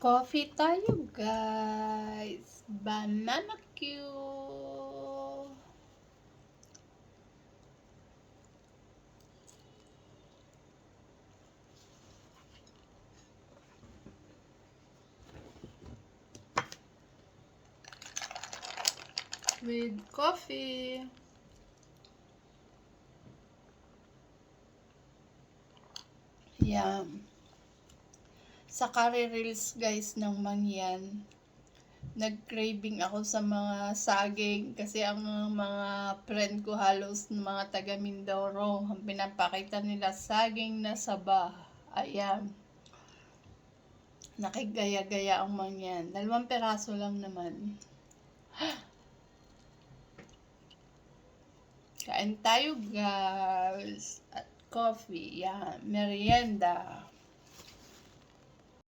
Coffee tayo, guys. Banana Q. With coffee. Yan. Sa curry reels, guys, ng mangyan, nag-craving ako sa mga saging kasi ang mga friend ko halos mga taga Mindoro, ang pinapakita nila saging na saba. Ayan. Nakigaya-gaya ang mangyan. 2 peraso lang naman. Kain tayo, guys. At coffee. Yan. Merienda.